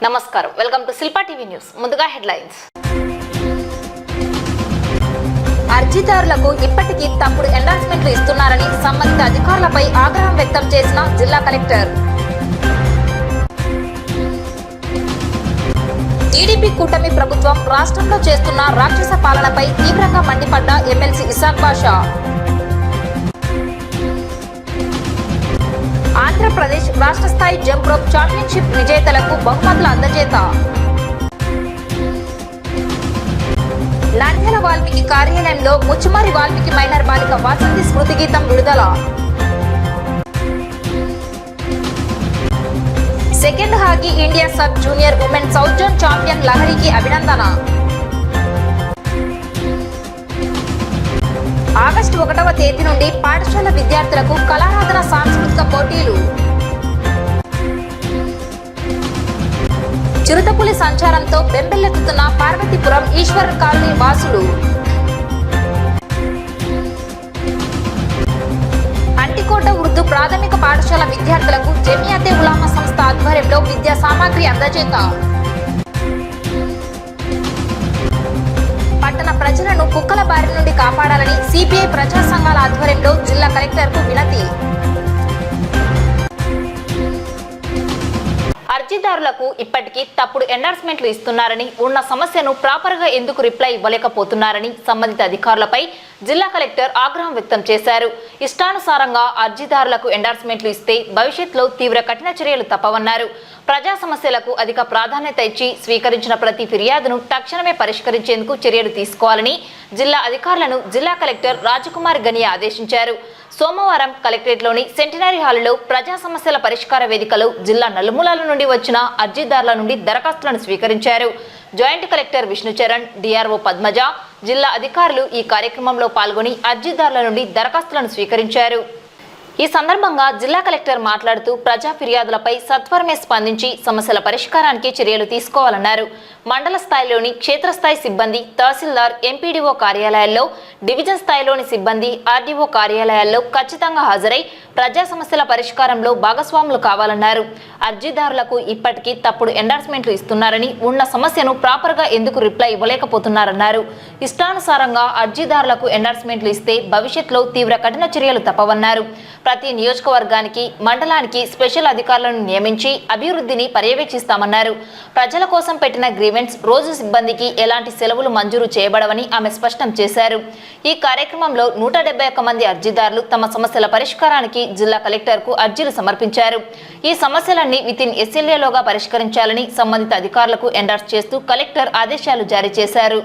నమస్కారం, welcome to Shilpa TV news. ముందుగా headlines. అర్జీదారులకు ఇప్పటికీ తప్పుడు ఎండార్స్మెంట్లు ఇస్తున్నారని సంబంధిత అధికారులపై ఆగ్రహం వ్యక్తం చేసిన జిల్లా కలెక్టర్. టీడీపీ కూటమి ప్రభుత్వం రాష్ట్రంలో చేస్తున్న రాక్షస పాలనపై తీవ్రంగా మండిపడ్డ ఎమ్మెల్సీ ఇసాక్ బాషా. ఆంధ్రప్రదేశ్ రాష్ట్ర స్థాయి జంప్ రోప్ ఛాంపియన్షిప్ విజేతలకు బహుమతుల అందజేత. నంద్యాల వాల్మీకి కార్యాలయంలో ముచ్చుమారి వాల్మీకి మైనర్ బాలిక వాసంతి స్మృతి గీతం విడుదల. Second hockey India sub junior women south zone champion లహరికి అభినందన. ఆగస్టు 1వ తేదీ నుండి పాఠశాల విద్యార్థులకు కళారాధన సాంస్కృతిక పోటీలు. చిరుతపులి సంచారంతో బెంబెల్లెత్తుతున్న పార్వతీపురం ఈశ్వర్ కాలనీ వాసులు. అంటికోట ఉర్దూ ప్రాథమిక పాఠశాల విద్యార్థులకు జమియాతే ఉలామా సంస్థ ఆధ్వర్యంలో విద్యా సామాగ్రి అందజేత. పట్టణ ప్రజలను కుక్కల బారి నుండి కాపాడాలని సిపిఐ ప్రజా సంఘాల ఆధ్వర్యంలో జిల్లా కలెక్టర్కు వినతి. అర్జీదారులకు ఇప్పటికీ తప్పుడు ఎండార్స్మెంట్లు ఇస్తున్నారని, ఉన్న సమస్యను ప్రాపర్గా ఎందుకు రిప్లై ఇవ్వలేకపోతున్నారని సంబంధిత అధికారులపై జిల్లా కలెక్టర్ ఆగ్రహం వ్యక్తం చేశారు. ఇష్టానుసారంగా అర్జీదారులకు ఎండార్స్మెంట్లు ఇస్తే భవిష్యత్తులో తీవ్ర కఠిన చర్యలు తప్పవన్నారు. ప్రజా సమస్యలకు అధిక ప్రాధాన్యత ఇచ్చి స్వీకరించిన ప్రతి ఫిర్యాదును తక్షణమే పరిష్కరించేందుకు చర్యలు తీసుకోవాలని జిల్లా అధికారులను జిల్లా కలెక్టర్ రాజకుమార్ గనియా ఆదేశించారు. సోమవారం కలెక్టరేట్లోని సెంటినరీ హాలులో ప్రజా సమస్యల పరిష్కార వేదికలో జిల్లా నలుమూలల నుండి వచ్చిన అర్జీదారుల నుండి దరఖాస్తులను స్వీకరించారు. Joint collector Vishnu Charan, DRO Padmaja, జిల్లా అధికారులు ఈ కార్యక్రమంలో పాల్గొని అర్జీదారుల నుండి దరఖాస్తులను స్వీకరించారు. ఈ సందర్భంగా జిల్లా కలెక్టర్ మాట్లాడుతూ ప్రజా ఫిర్యాదులపై సత్వరమే స్పందించి సమస్యల పరిష్కారానికి చర్యలు తీసుకోవాలన్నారు. మండల స్థాయిలోని క్షేత్రస్థాయి సిబ్బంది, తహసీల్దార్, ఎంపీడీఓ కార్యాలయాల్లో, డివిజన్ స్థాయిలోని సిబ్బంది, ఆర్డీఓ కార్యాలయాల్లో ఖచ్చితంగా హాజరై ప్రజా సమస్యల పరిష్కారంలో భాగస్వాములు కావాలన్నారు. అర్జీదారులకు ఇప్పటికీ తప్పుడు ఎండార్స్మెంట్లు ఇస్తున్నారని, ఉన్న సమస్యను ప్రాపర్గా ఎందుకు రిప్లై ఇవ్వలేకపోతున్నారన్నారు. ఇష్టానుసారంగా అర్జీదారులకు ఎండార్స్మెంట్లు ఇస్తే భవిష్యత్తులో తీవ్ర కఠిన చర్యలు తప్పవన్నారు. ప్రతి నియోజకవర్గానికి, మండలానికి స్పెషల్ అధికారులను నియమించి అభివృద్ధిని పర్యవేక్షిస్తామన్నారు. ప్రజల కోసం పెట్టిన గ్రీవెన్స్ రోజు సిబ్బందికి ఎలాంటి సెలవులు మంజూరు చేయబడవని ఆమె స్పష్టం చేశారు. ఈ కార్యక్రమంలో 171 మంది అర్జీదారులు తమ సమస్యల పరిష్కారానికి జిల్లా కలెక్టర్కు అర్జీలు సమర్పించారు. ఈ సమస్యలన్నీ వితిన్ SLAలోగా పరిష్కరించాలని సంబంధిత అధికారులకు ఎండార్స్ చేస్తూ కలెక్టర్ ఆదేశాలు జారీ చేశారు.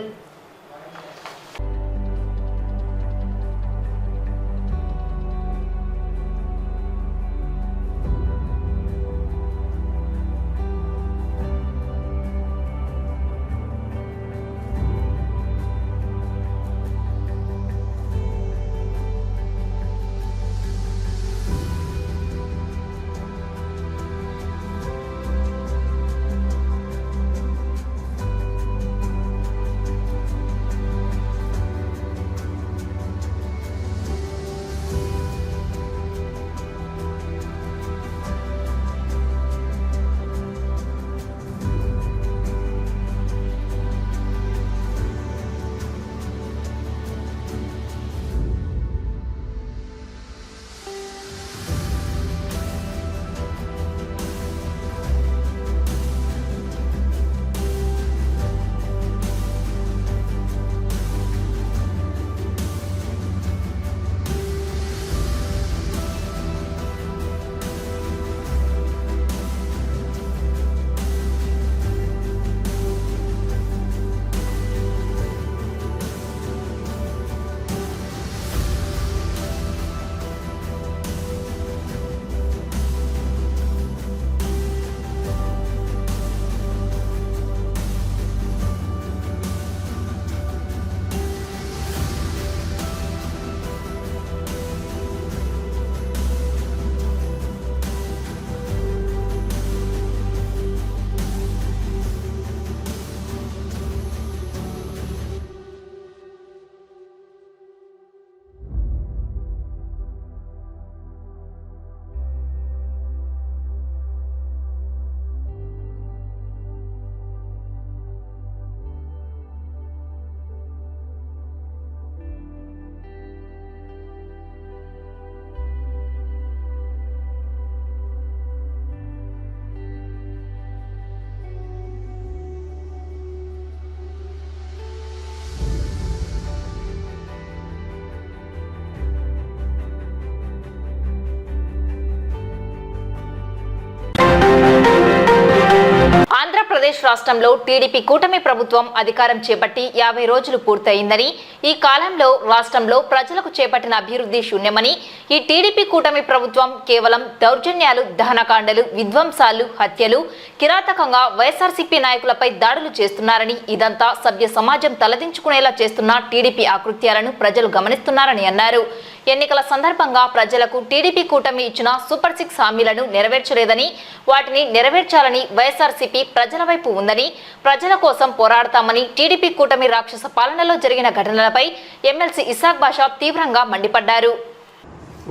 ఆంధ్రప్రదేశ్ రాష్ట్రంలో టీడీపీ కూటమి ప్రభుత్వం అధికారం చేపట్టి 50 రోజులు పూర్తయిందని, ఈ కాలంలో రాష్ట్రంలో ప్రజలకు చేపట్టిన అభివృద్ధి శూన్యమని, ఈ టీడీపీ కూటమి ప్రభుత్వం కేవలం దౌర్జన్యాలు, దహనకాండలు, విధ్వంసాలు, హత్యలు, కిరాతకంగా వైఎస్ఆర్సీపీ నాయకులపై దాడులు చేస్తున్నారని, ఇదంతా సభ్య సమాజం తలదించుకునేలా చేస్తున్న టీడీపీ ఆకృత్యాలను ప్రజలు గమనిస్తున్నారని అన్నారు. ఎన్నికల సందర్భంగా ప్రజలకు టీడీపీ కూటమి ఇచ్చిన సూపర్ 6 హామీలను నెరవేర్చలేదని, వాటిని నెరవేర్చాలని వైఎస్ఆర్సీపీ ప్రజల వైపు ఉందని, ప్రజల కోసం పోరాడతామని టీడీపీ కూటమి రాక్షస పాలనలో జరిగిన ఘటనలపై ఎమ్మెల్సీ ఇసాక్ బాషా తీవ్రంగా మండిపడ్డారు.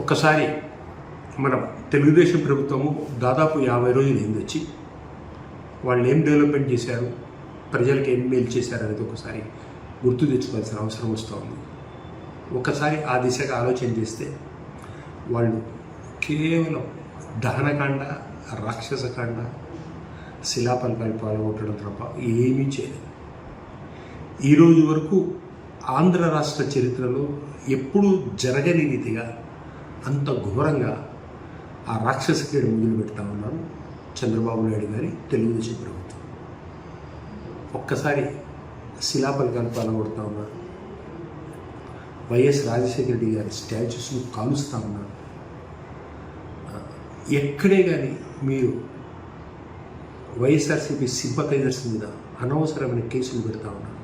ఒక్కసారి మన తెలుగుదేశం ప్రభుత్వము దాదాపు 50 రోజులు అయింది వచ్చి, వాళ్ళు ఏం డెవలప్మెంట్ చేశారు, ప్రజలకు ఏం మేలు చేశారు అనేది ఒకసారి గుర్తు తెచ్చుకోవాల్సిన అవసరం వస్తుంది. ఒకసారి ఆ దిశగా ఆలోచన చేస్తే వాళ్ళు కేవలం దహనకాండ, రాక్షసకాండ, శిలాపలకాలు పాల్గొట్టడం తప్ప ఏమీ చేయలేదు. ఈరోజు వరకు ఆంధ్ర రాష్ట్ర చరిత్రలో ఎప్పుడూ జరగని రీతిగా అంత ఘోరంగా ఆ రాక్షస క్రీడ మొదలు పెడతా ఉన్నారు చంద్రబాబు నాయుడు గారి తెలుగుదేశం ప్రభుత్వం. ఒక్కసారి శిలాపలకాలు పాల్గొడుతూ ఉన్నారు, వైఎస్ రాజశేఖర రెడ్డి గారి స్టాచ్యూస్ను కాలుస్తూ ఉన్నారు. ఎక్కడే కానీ మీరు వైఎస్ఆర్సీపీ సింపథైజర్స్ మీద అనవసరమైన కేసులు పెడతా ఉన్నారు.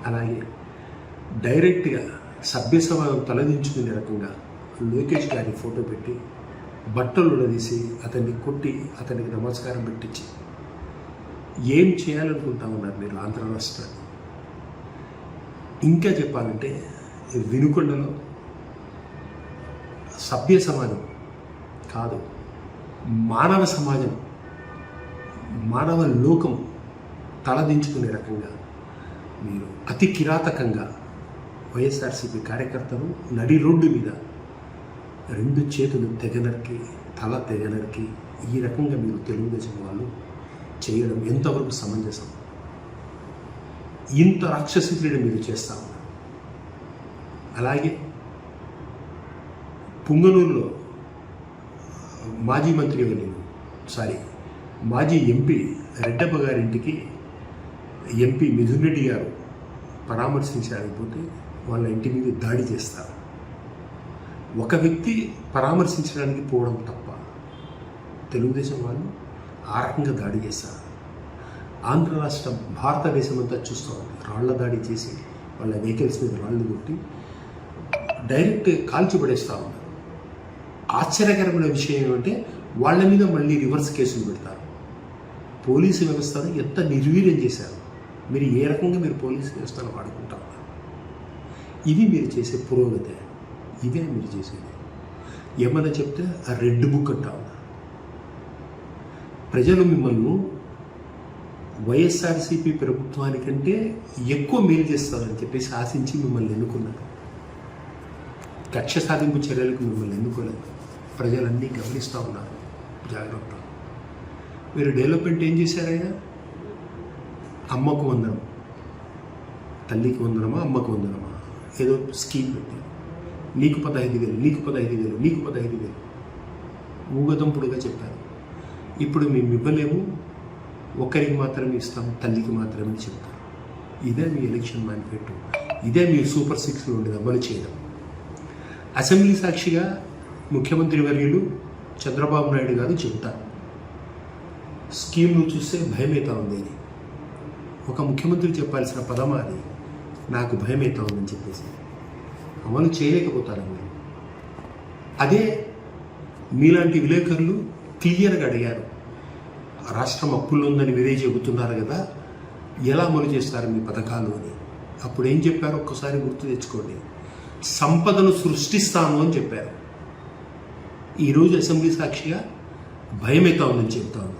అలాగే డైరెక్ట్గా సభ్య సమాజం తలదించుకునే రకంగా లోకేష్ గారి ఫోటో పెట్టి బట్టలు ఉడదీసి అతన్ని కొట్టి అతనికి నమస్కారం పెట్టించి ఏం చేయాలనుకుంటా ఉన్నారు మీరు ఆంధ్ర రాష్ట్రాన్ని? ఇంకా చెప్పాలంటే వినుకొండలో సభ్య సమాజం కాదు, మానవ సమాజం, మానవ లోకం తలదించుకునే రకంగా మీరు అతి కిరాతకంగా వైఎస్ఆర్సీపీ కార్యకర్తలు నడి రోడ్డు మీద 2 చేతులు తెగనరికి, తల తెగనరికి ఈ రకంగా మీరు తెలుగుదేశం వాళ్ళు చేయడం ఎంతవరకు సమంజసం? ఇంత రాక్షస క్రీడ మీరు చేస్తా ఉన్నారు. అలాగే పుంగనూరులో మాజీ ఎంపీ రెడ్డప్ప గారింటికి ఎంపీ మిథున్ రెడ్డి గారు పరామర్శించకపోతే వాళ్ళ ఇంటి మీద దాడి చేస్తారు. ఒక వ్యక్తి పరామర్శించడానికి పోవడం తప్ప తెలుగుదేశం వాళ్ళు ఆ రకంగా దాడి చేస్తారు. ఆంధ్ర రాష్ట్రం, భారతదేశం అంతా చూస్తూ ఉంది. రాళ్ల దాడి చేసి వాళ్ళ వెహికల్స్ మీద రాళ్ళు కొట్టి డైరెక్ట్ కాల్చి పడేస్తూ ఉన్నారు. ఆశ్చర్యకరమైన విషయం ఏమంటే వాళ్ళ మీద మళ్ళీ రివర్స్ కేసులు పెడతారు. పోలీసు వ్యవస్థను ఎంత నిర్వీర్యం చేశారు. మీరు ఏ రకంగా మీరు పోలీసు వ్యవస్థను వాడుకుంటా ఉన్నారు? ఇది మీరు చేసే పురోగతి, ఇదే మీరు చేసేది. ఏమన్నా చెప్తే ఆ రెడ్ బుక్ అంటా ఉన్నారు. ప్రజలు మిమ్మల్ని వైఎస్ఆర్సీపీ ప్రభుత్వానికంటే ఎక్కువ మేలు చేస్తారని చెప్పేసి ఆశించి మిమ్మల్ని ఎన్నుకున్నారు. కక్ష సాధింపు చర్యలకు మిమ్మల్ని ఎన్నుకోలేదు. ప్రజలన్నీ గమనిస్తూ ఉన్నారు. జాగ్రత్త. మీరు డెవలప్మెంట్ ఏం చేశారైనా? అమ్మకు వందనం, తల్లికి వందనమా, అమ్మకు వందనమా, ఏదో స్కీమ్ పెట్టి నీకు 15,000, నీకు 15,000, నీకు 15,000 ఊగదంపుడుగా చెప్పారు. ఇప్పుడు మేము ఇవ్వలేము, ఒకరికి మాత్రమే ఇస్తాం, తల్లికి మాత్రమే చెప్తాం. ఇదే మీ ఎలక్షన్ మేనిఫెస్టో, ఇదే మీ సూపర్ 6లో ఉండేది అమలు చేయడం. అసెంబ్లీ సాక్షిగా ముఖ్యమంత్రి వర్యులు చంద్రబాబు నాయుడు గారు చెబుతారు, స్కీమ్ను చూస్తే భయమవుతా ఉంది అని. ఒక ముఖ్యమంత్రి చెప్పాల్సిన పదమా అది? నాకు భయమవుతా ఉందని చెప్పేసి అమలు చేయలేకపోతారు మీరు. అదే మీలాంటి విలేకరులు క్లియర్గా అడిగారు, రాష్ట్రం అప్పుల్లో ఉందని మీరే చెబుతున్నారు కదా, ఎలా అమలు చేస్తారు మీ పథకాలు అని. అప్పుడు ఏం చెప్పారో ఒక్కసారి గుర్తు తెచ్చుకోండి. సంపదను సృష్టిస్తాను అని చెప్పారు. ఈరోజు అసెంబ్లీ సాక్షిగా భయమవుతా ఉందని చెబుతా ఉన్నా.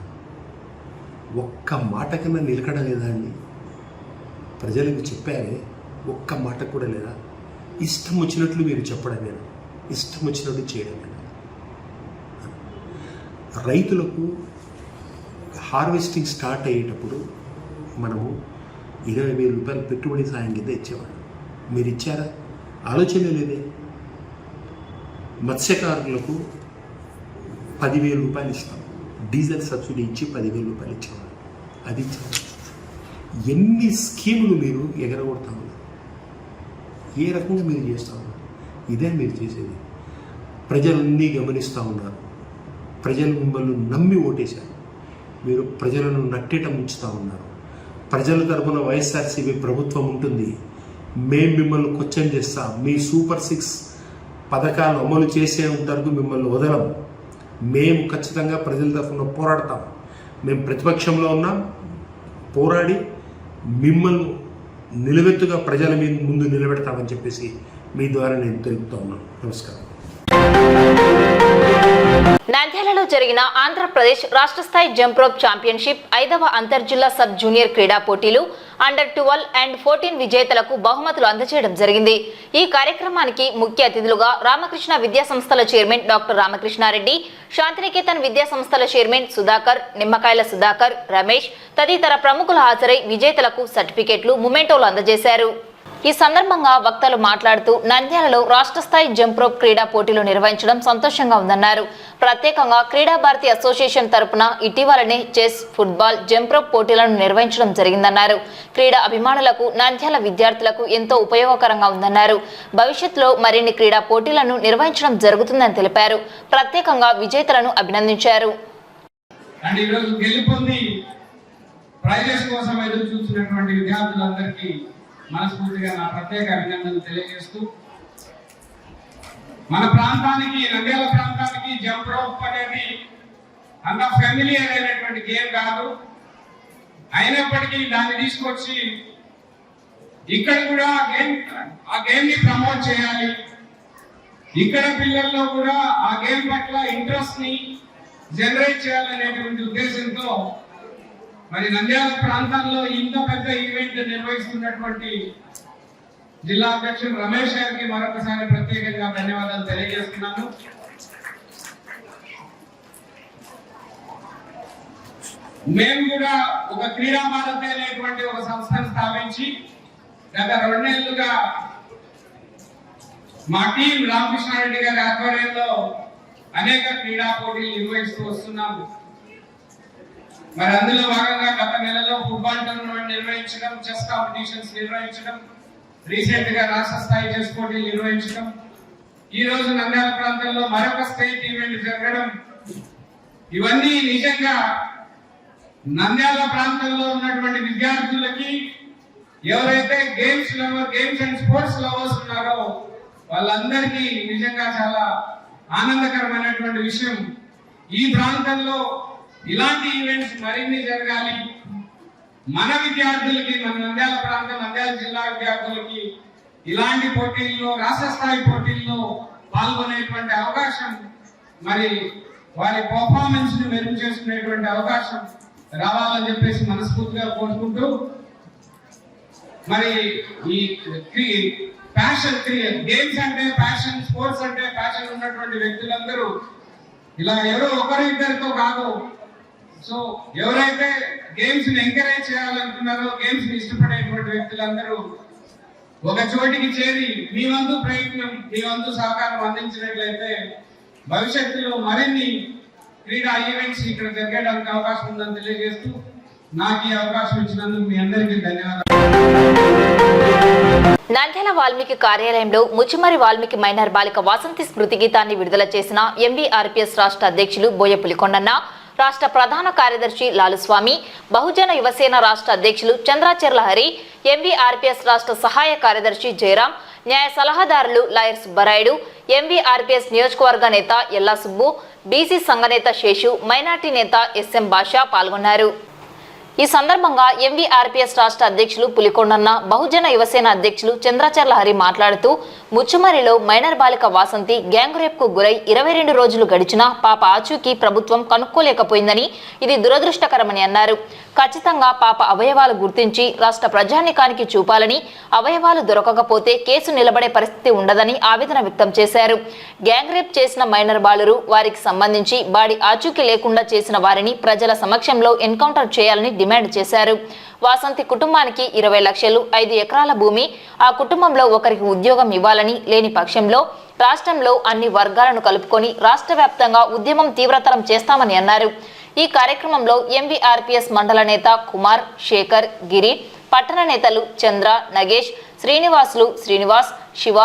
ఒక్క మాట కన్నా నిలకడ లేదా అండి? ప్రజలకు చెప్పారే, ఒక్క మాట కూడా లేదా? ఇష్టం వచ్చినట్లు మీరు చెప్పడమేనా? ఇష్టం వచ్చినట్లు చేయడమేనా? రైతులకు హార్వెస్టింగ్ స్టార్ట్ అయ్యేటప్పుడు మనము 20,000 రూపాయలు పెట్టుబడి సాయం కింద ఇచ్చేవాడు. మీరు ఇచ్చారా? ఆలోచన లేదే. మత్స్యకారులకు 10,000 రూపాయలు ఇస్తాం, డీజిల్ సబ్సిడీ ఇచ్చి 10,000 రూపాయలు ఇచ్చేవాడు. అది ఎన్ని స్కీములు మీరు ఎగరగొడతా ఉన్నారు, ఏ రకంగా మీరు చేస్తూ ఉన్నారు? ఇదే మీరు చేసేది. ప్రజలన్నీ గమనిస్తూ ఉన్నారు. ప్రజలు మిమ్మల్ని నమ్మి ఓటేశారు. మీరు ప్రజలను నట్టేట ముంచుతూ ఉన్నారు. ప్రజల తరపున వైఎస్ఆర్సీపీ ప్రభుత్వం ఉంటుంది. మేము మిమ్మల్ని క్వశ్చన్ చేస్తాం. మీ సూపర్ 6 పథకాలు అమలు చేసే వరకు మిమ్మల్ని వదలం. మేము ఖచ్చితంగా ప్రజల తరఫున పోరాడతాం. మేము ప్రతిపక్షంలో ఉన్నాం. పోరాడి మిమ్మల్ని నిలబెత్తుగా ప్రజల మీద ముందు నిలబెడతామని చెప్పేసి మీ ద్వారా నేను తెలుపుతా ఉన్నాను. నమస్కారం. నంద్యాలలో జరిగిన ఆంధ్రప్రదేశ్ రాష్ట్ర స్థాయి జంప్ రోప్ ఛాంపియన్షిప్ 5వ అంతర్జిల్లా సబ్ జూనియర్ క్రీడా పోటీలు అండర్ 12 అండ్ 14 విజేతలకు బహుమతులు అందజేయడం జరిగింది. ఈ కార్యక్రమానికి ముఖ్య అతిథులుగా రామకృష్ణ విద్యా సంస్థల చైర్మన్ డాక్టర్ రామకృష్ణారెడ్డి, శాంతినికేతన్ విద్యా సంస్థల చైర్మన్ సుధాకర్, నిమ్మకాయల సుధాకర్, రమేష్ తదితర ప్రముఖులు హాజరై విజేతలకు సర్టిఫికెట్లు, మొమెంటోలు అందజేశారు. ఈ సందర్భంగా వక్తలు మాట్లాడుతూ నంద్యాలలో రాష్ట్ర స్థాయి జంప్ రోప్ క్రీడా పోటీలు నిర్వహించడం సంతోషంగా ఉందన్నారు. ప్రత్యేకంగా క్రీడా భారతి అసోసియేషన్ తరపున ఇటీవలనే చెస్, ఫుట్బాల్, జంప్ రోప్ పోటీలను నిర్వహించడం జరిగిందన్నారు. క్రీడా అభిమానులకు, నంద్యాల విద్యార్థులకు ఎంతో ఉపయోగకరంగా ఉందన్నారు. భవిష్యత్తులో మరిన్ని క్రీడా పోటీలను నిర్వహించడం జరుగుతుందని తెలిపారు. ప్రత్యేకంగా విజేతలను అభినందించారు. మనస్ఫూర్తిగా నా ప్రత్యేక అభినందనలు తెలియజేస్తూ, మన ప్రాంతానికి, నంద్యాల ప్రాంతానికి జంప్ రోప్ అనేది అంత ఫెమిలియర్ అయినటువంటి గేమ్ కాదు. అయినప్పటికీ దాన్ని తీసుకొచ్చి ఇక్కడ కూడా ఆ గేమ్ ని ప్రమోట్ చేయాలి. ఇక్కడ పిల్లల్లో కూడా ఆ గేమ్ పట్ల ఇంట్రెస్ట్ ని జనరేట్ చేయాలనేటువంటి ఉద్దేశంతో మరి నంద్యాల ప్రాంతంలో ఇంత పెద్ద ఈవెంట్ నిర్వహిస్తున్నటువంటి జిల్లా అధ్యక్షుడు రమేష్ గారికి మరొకసారి ప్రత్యేకంగా ధన్యవాదాలు తెలియజేస్తున్నాను. మేము కూడా ఒక క్రీడా భారతి అనేటువంటి ఒక సంస్థను స్థాపించి గత 2 నెలలుగా మా టీం రామకృష్ణారెడ్డి గారి ఆధ్వర్యంలో అనేక క్రీడా పోటీలు నిర్వహిస్తూ వస్తున్నాము. మరి అందులో భాగంగా గత నెలలో ఫుట్బాల్ టోర్నమెంట్ నిర్వహించడం, చెస్ కాంపిటీషన్స్ నిర్వహించడం, రీసెంట్ గా రాష్ట్ర స్థాయి చెస్ పోటీలు నిర్వహించడం, ఈ రోజు నంద్యాల ప్రాంతంలో మరొక స్టేట్ ఈవెంట్ జరగడం, ఇవన్నీ నిజంగా నంద్యాల ప్రాంతంలో ఉన్నటువంటి విద్యార్థులకి, ఎవరైతే గేమ్స్ అండ్ స్పోర్ట్స్ లవర్స్ ఉన్నారో వాళ్ళందరికీ నిజంగా చాలా ఆనందకరమైనటువంటి విషయం. ఈ ప్రాంతంలో ఇలాంటి ఈవెంట్స్ మరిన్ని జరగాలి. మన విద్యార్థులకి, మన నంద్యాల ప్రాంతం, నంద్యాల జిల్లా విద్యార్థులకి ఇలాంటి పోటీల్లో, రాష్ట్ర స్థాయి పోటీల్లో పాల్గొనేటువంటి అవకాశం, మరి వారి పర్ఫార్మెన్స్ ని మెరుగు చేసుకునేటువంటి అవకాశం రావాలని చెప్పేసి మనస్ఫూర్తిగా కోరుకుంటూ, మరి ఈ ప్యాషన్, గేమ్స్ అంటే ప్యాషన్, స్పోర్ట్స్ అంటే ప్యాషన్ ఉన్నటువంటి వ్యక్తులందరూ ఇలా ఎవరో ఒకరిద్దరితో కాదు. సో ఎవరైతే గేమ్స్ ని ఎంకరేజ్ చేయాలనుకున్నారో, గేమ్స్ ని ఇష్టపడేటువంటి వ్యక్తులందరూ ఒక చోటికి చేరి మీ వంతు ప్రయత్నం, మీ వంతు సహకారం అందించినట్లయితే భవిష్యత్తులో మరిన్ని క్రీడా ఈవెంట్స్ ఇక్కడ జరగడానికి అవకాశం ఉందని తెలియజేస్తూ, నాకు ఈ అవకాశం ఇచ్చినందుకు మీ అందరికీ ధన్యవాదాలు. నంద్యాల వాల్మీకి కార్యాలయంలో ముచ్చిమరి వాల్మీకి మైనర్ బాలిక వాసంతి స్మృతి గీతాన్ని విడుదల చేసిన ఎంవీఆర్పీఎస్ రాష్ట్ర అధ్యక్షులు బోయ పులికొండన్న, రాష్ట్ర ప్రధాన కార్యదర్శి లాలుస్వామి, బహుజన యువసేన రాష్ట్ర అధ్యక్షులు చంద్రాచెర్ల హరి, ఎంవీఆర్పీఎస్ రాష్ట్ర సహాయ కార్యదర్శి జయరాం, న్యాయ సలహాదారులు లాయర్ సుబ్బరాయుడు, ఎంవీఆర్పీఎస్ నియోజకవర్గ నేత ఎల్లా సుబ్బు, బీసీ సంఘ నేత శేషు, మైనార్టీ నేత ఎస్ఎం బాషా పాల్గొన్నారు. ఈ సందర్భంగా ఎంవీఆర్పీఎస్ రాష్ట్ర అధ్యక్షులు పులికొండన్న, బహుజన యువసేన అధ్యక్షులు చంద్రాచెర్ల హరి మాట్లాడుతూ, ముచ్చుమరిలో మైనర్ బాలిక వాసంతి గ్యాంగ్ రేప్ కు గురై 22 రోజులు గడిచినా పాప ఆచూకీ ప్రభుత్వం కనుక్కోలేకపోయిందని, ఇది దురదృష్టకరమని అన్నారు. ఖచ్చితంగా పాప అవయవాలు గుర్తించి రాష్ట్ర ప్రజానీకానికి చూపాలని, అవయవాలు దొరకకపోతే కేసు నిలబడే పరిస్థితి ఉండదని ఆవేదన వ్యక్తం చేశారు. గ్యాంగ్ రేప్ చేసిన మైనర్ బాలురు, వారికి సంబంధించి బాడీ ఆచూకీ లేకుండా చేసిన వారిని ప్రజల సమక్షంలో ఎన్కౌంటర్ చేయాలని డిమాండ్ చేశారు. వాసంతి కుటుంబానికి 20 లక్షలు, 5 ఎకరాల భూమి, ఆ కుటుంబంలో ఒకరికి ఉద్యోగం ఇవ్వాలని, లేని పక్షంలో రాష్ట్రంలో అన్ని వర్గాలను కలుపుకొని రాష్ట్ర వ్యాప్తంగా ఉద్యమం తీవ్రతరం చేస్తామని అన్నారు. ఈ కార్యక్రమంలో ఎంవీఆర్పీఎస్ మండల నేత కుమార్, శేఖర్, గిరి, పట్టణ నేతలు చంద్ర, నగేష్, శ్రీనివాసులు, శ్రీనివాస్, శివ,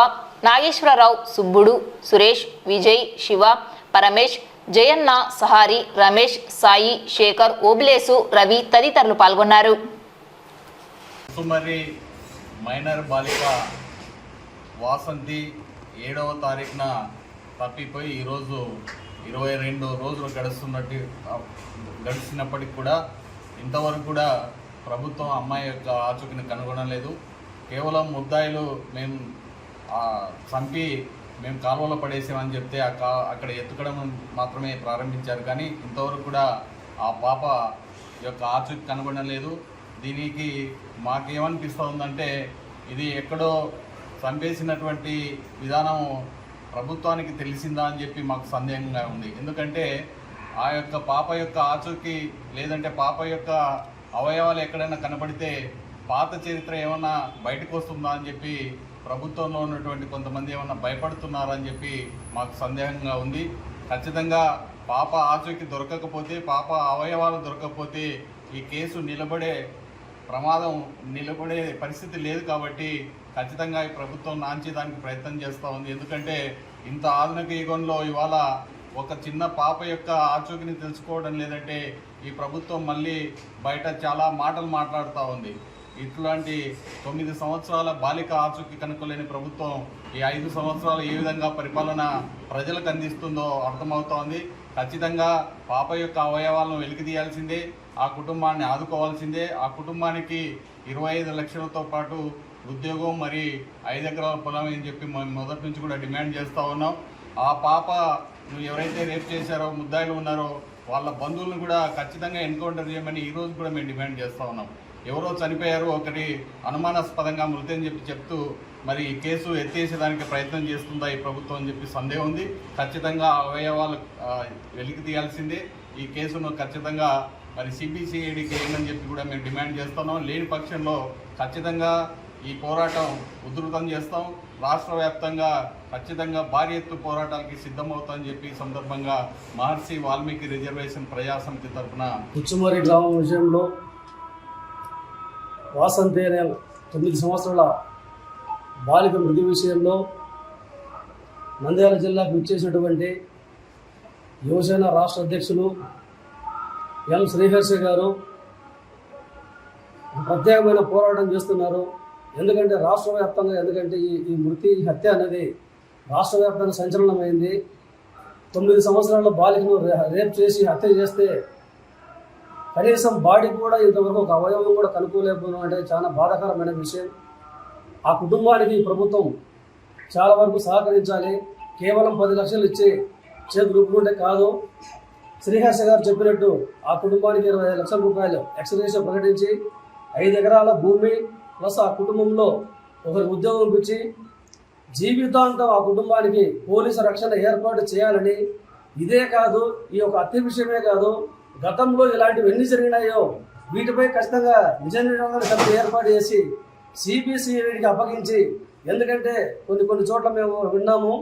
నాగేశ్వరరావు, సుబ్బుడు, సురేష్, విజయ్, శివ, పరమేష్, జయన్న, సహారి, రమేష్, సాయి, శేఖర్, ఓబిలేసు, రవి తదితరులు పాల్గొన్నారు. కుమారి మైనర్ బాలిక వాసంతి 7వ తారీఖున తప్పిపోయి ఈరోజు 22 రోజులు గడిచినప్పటికి కూడా ఇంతవరకు కూడా ప్రభుత్వం అమ్మాయి యొక్క ఆచూకీని కనుగొనలేదు. కేవలం ముద్దాయిలు మేము చంపి మేము కాలువలో పడేసామని చెప్తే అక్కడ ఎత్తుకడం మాత్రమే ప్రారంభించారు. కానీ ఇంతవరకు కూడా ఆ పాప యొక్క ఆచూకీ కనుగొనలేదు. దీనికి మాకేమనిపిస్తుందంటే ఇది ఎక్కడో చంపేసినటువంటి విధానం ప్రభుత్వానికి తెలిసిందా అని చెప్పి మాకు సందేహంగా ఉంది. ఎందుకంటే ఆ యొక్క పాప యొక్క ఆచూకీ లేదంటే పాప యొక్క అవయవాలు ఎక్కడైనా కనబడితే పాత చరిత్ర ఏమన్నా బయటకు వస్తుందా అని చెప్పి ప్రభుత్వంలో ఉన్నటువంటి కొంతమంది ఏమన్నా భయపడుతున్నారని చెప్పి మాకు సందేహంగా ఉంది. ఖచ్చితంగా పాప ఆచూకీ దొరకకపోతే, పాప అవయవాలు దొరకకపోతే ఈ కేసు నిలబడే పరిస్థితి లేదు. కాబట్టి ఖచ్చితంగా ఈ ప్రభుత్వం నాంచేదానికి ప్రయత్నం చేస్తూ ఉంది. ఎందుకంటే ఇంత ఆధునిక యుగంలో ఇవాళ ఒక చిన్న పాప యొక్క ఆచూకీని తెలుసుకోవడం లేదంటే ఈ ప్రభుత్వం మళ్ళీ బయట చాలా మాటలు మాట్లాడుతూ ఉంది. ఇట్లాంటి 9 సంవత్సరాల బాలిక ఆచూకీ కనుక్కోలేని ప్రభుత్వం ఈ 5 సంవత్సరాలు ఏ విధంగా పరిపాలన ప్రజలకు అందిస్తుందో అర్థమవుతోంది. ఖచ్చితంగా పాప యొక్క అవయవాలను వెలికి తీయాల్సిందే, ఆ కుటుంబాన్ని ఆదుకోవాల్సిందే. ఆ కుటుంబానికి 25 లక్షలతో పాటు ఉద్యోగం, మరి 5 ఎకరాల పొలం అని చెప్పి మేము మొదటి నుంచి కూడా డిమాండ్ చేస్తూ ఉన్నాం. ఆ పాప ఎవరైతే రేప్ చేశారో, ముద్దాయిలు ఉన్నారో వాళ్ళ బంధువులను కూడా ఖచ్చితంగా ఎన్కౌంటర్ చేయమని ఈరోజు కూడా మేము డిమాండ్ చేస్తూ ఉన్నాం. ఎవరో చనిపోయారు, ఒకటి అనుమానాస్పదంగా మృతి అని చెప్తూ మరి ఈ కేసు ఎత్తేసేదానికి ప్రయత్నం చేస్తుందా ఈ ప్రభుత్వం అని చెప్పి సందేహం ఉంది. ఖచ్చితంగా అవయవాలు వెలికి తీయాల్సిందే. ఈ కేసును ఖచ్చితంగా మరి సిబిసిఐడికి వేయమని చెప్పి కూడా మేము డిమాండ్ చేస్తున్నాం. లేని పక్షంలో ఖచ్చితంగా ఈ పోరాటం ఉధృతం చేస్తాం. రాష్ట్ర వ్యాప్తంగా ఖచ్చితంగా భారీ ఎత్తు పోరాటాలకి సిద్ధమవుతామని చెప్పి సందర్భంగా మహర్షి వాల్మీకి రిజర్వేషన్ ప్రజాసమితి తరఫున ముచ్చుమరి గ్రామం విషయంలో వాసంతి అనే 9 సంవత్సరాల బాలిక మృతి విషయంలో నంద్యాల జిల్లాకు ఇచ్చేసినటువంటి యువసేన రాష్ట్ర అధ్యక్షులు ఎం శ్రీహర్ష గారు ప్రత్యేకమైన పోరాటం చేస్తున్నారు. ఎందుకంటే రాష్ట్ర వ్యాప్తంగా ఈ హత్య అనేది రాష్ట్ర వ్యాప్తంగా సంచలనమైంది. 9 సంవత్సరాల బాలికను రేప్ చేసి హత్య చేస్తే కనీసం బాడీ కూడా ఇంతవరకు ఒక అవయవం కూడా కనుక్కోలేకపోవడం అంటే చాలా బాధాకరమైన విషయం. ఆ కుటుంబానికి ప్రభుత్వం చాలా వరకు సహకరించాలి. కేవలం 10 లక్షలు ఇచ్చి చేతులు ఊపుకుంటే కాదు. శ్రీహర్ష గారు చెప్పినట్టు ఆ కుటుంబానికి 25 లక్షల రూపాయలు ఎక్స్గ్రేషియా ప్రకటించి 5 ఎకరాల భూమి ప్లస్ ఆ కుటుంబంలో ఒకరికి ఉద్యోగం ఇచ్చి జీవితాంతం ఆ కుటుంబానికి పోలీసు రక్షణ ఏర్పాటు చేయాలని, ఇదే కాదు ఈ యొక్క హత్య విషయమే కాదు, గతంలో ఇలాంటివి ఎన్ని జరిగినాయో వీటిపై ఖచ్చితంగా నిజ నిర్ధారణ కమిటీ ఏర్పాటు చేసి సిబిసిఐడికి అప్పగించి, ఎందుకంటే కొన్ని చోట్ల మేము విన్నాము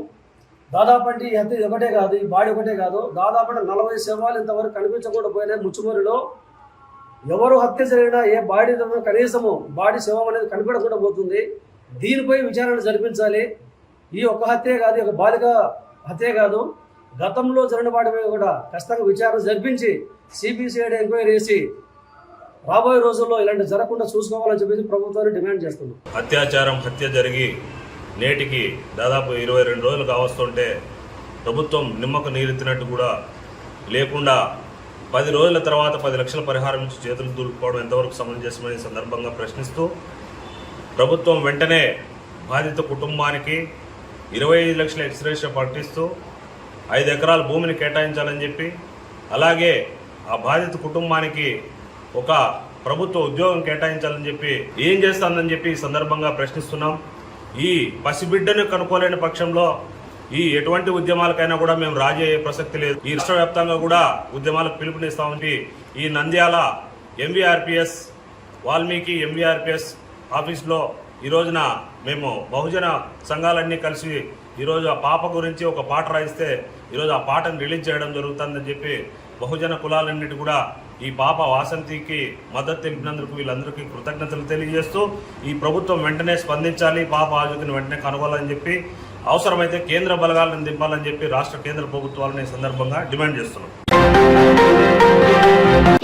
దాదాపు ఈ హత్య ఒకటే కాదు, ఈ బాడీ ఒకటే కాదు, దాదాపు 40 శవాలు ఇంతవరకు కనిపించకుండా పోయినాయి. ముచ్చుమూరిలో ఎవరు హత్య జరిగినా ఏ బాడీ కనీసము బాడీ శవం అనేది కనిపెడకుండా పోతుంది. దీనిపై విచారణ జరిపించాలి. ఈ ఒక్క హత్యే కాదు, ఒక బాలిక హత్యే కాదు, గతంలో జరిగిన వాటిపై కూడా ఖచ్చితంగా విచారణ జరిపించి సిబిసిఐడి ఎంక్వైరీ చేసి రాబోయే రోజుల్లో ఇలాంటి జరగకుండా చూసుకోవాలని చెప్పేసి ప్రభుత్వాన్ని డిమాండ్ చేస్తున్నాం. హత్య జరిగి నేటికి దాదాపు 22 రోజులు కావస్తుంటే ప్రభుత్వం నిమ్మకు నీరెత్తినట్టు కూడా లేకుండా 10 రోజుల తర్వాత 10 లక్షల పరిహారం నుంచి చేతులు దూరుకోవడం ఎంతవరకు సమంజసమని సందర్భంగా ప్రశ్నిస్తూ ప్రభుత్వం వెంటనే బాధిత కుటుంబానికి 25 లక్షల ఎక్స్గ్రేషియా ప్రకటిస్తూ 5 ఎకరాల భూమిని కేటాయించాలని చెప్పి, అలాగే ఆ బాధిత కుటుంబానికి ఒక ప్రభుత్వ ఉద్యోగం కేటాయించాలని చెప్పి ఏం చేస్తుందని చెప్పి ఈ సందర్భంగా ప్రశ్నిస్తున్నాం. ఈ పసిబిడ్డను కనుక్కోలేని పక్షంలో ఈ ఎటువంటి ఉద్యమాలకైనా కూడా మేము రాజీ అయ్యే ప్రసక్తి లేదు. ఈ రాష్ట్ర వ్యాప్తంగా కూడా ఉద్యమాలకు పిలుపునిస్తామని ఈ నంద్యాల ఎంవీఆర్పీఎస్ వాల్మీకి ఎంవీఆర్పీఎస్ ఆఫీస్లో ఈ రోజున మేము బహుజన సంఘాలన్నీ కలిసి ఈరోజు ఆ పాప గురించి ఒక పాట రాయిస్తే ఈరోజు ఆ పాటను రిలీజ్ చేయడం జరుగుతుందని చెప్పి బహుజన కులాలన్నిటి కూడా ఈ పాప వాసంతికి మద్దతు తెలిపినందుకు వీళ్ళందరికీ కృతజ్ఞతలు తెలియజేస్తూ ఈ ప్రభుత్వం వెంటనే స్పందించాలి, పాప ఆచూకీని వెంటనే కనుగోలని చెప్పి అవసరమైతే కేంద్ర బలగాలను దింపాలని చెప్పి రాష్ట్ర కేంద్ర ప్రభుత్వాలను ఈ సందర్భంగా డిమాండ్ చేస్తున్నాం.